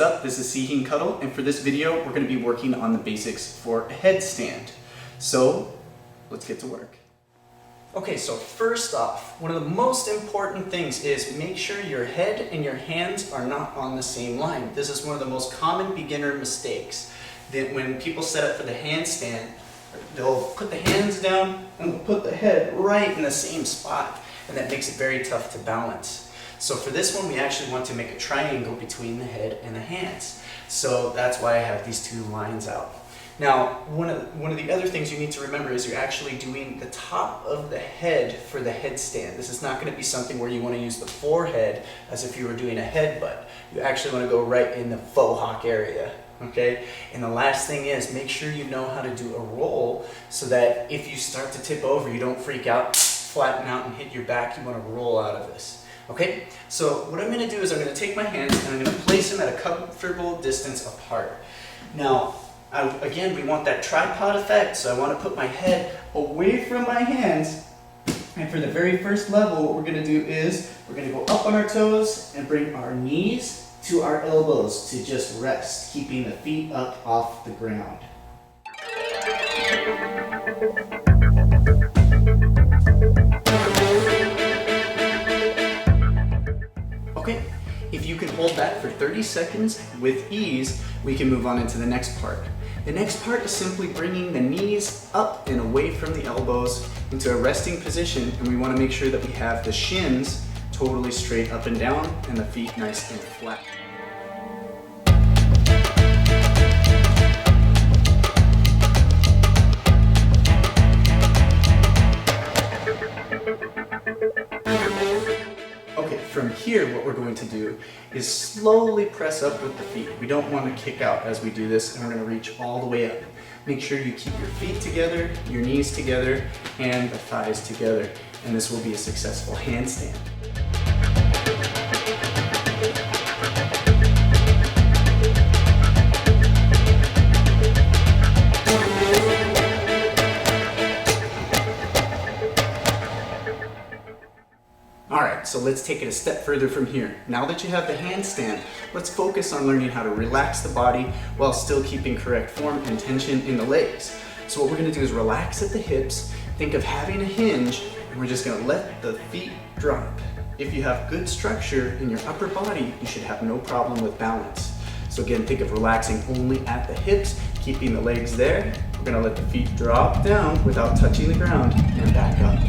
up? This is Seeheen Cuddle, and for this video we're going to be working on the basics for a headstand. So let's get to work. Okay, so first off, one of the most important things is make sure your head and your hands are not on the same line. This is one of the most common beginner mistakes. That when people set up for the handstand, they'll put the hands down and they'll put the head right in the same spot, and that makes it very tough to balance. So for this one, we actually want to make a triangle between the head and the hands. So that's why I have these two lines out. Now, one of the other things you need to remember is you're actually doing the top of the head for the headstand. This is not going to be something where you want to use the forehead as if you were doing a headbutt. You actually want to go right in the faux hawk area. Okay? And the last thing is make sure you know how to do a roll so that if you start to tip over, you don't freak out, flatten out, and hit your back. You want to roll out of this. Okay, so what I'm going to do is I'm going to take my hands and I'm going to place them at a comfortable distance apart. Now, again, we want that tripod effect, so I want to put my head away from my hands. And for the very first level, what we're going to do is we're going to go up on our toes and bring our knees to our elbows to just rest, keeping the feet up off the ground. Okay, if you can hold that for 30 seconds with ease, we can move on into the next part. The next part is simply bringing the knees up and away from the elbows into a resting position, and we want to make sure that we have the shins totally straight up and down and the feet nice and flat. From here, what we're going to do is slowly press up with the feet. We don't want to kick out as we do this, and we're going to reach all the way up. Make sure you keep your feet together, your knees together, and the thighs together, and this will be a successful handstand. Alright, so let's take it a step further from here. Now that you have the handstand, let's focus on learning how to relax the body while still keeping correct form and tension in the legs. So what we're going to do is relax at the hips, think of having a hinge, and we're just going to let the feet drop. If you have good structure in your upper body, you should have no problem with balance. So again, think of relaxing only at the hips, keeping the legs there. We're going to let the feet drop down without touching the ground and back up.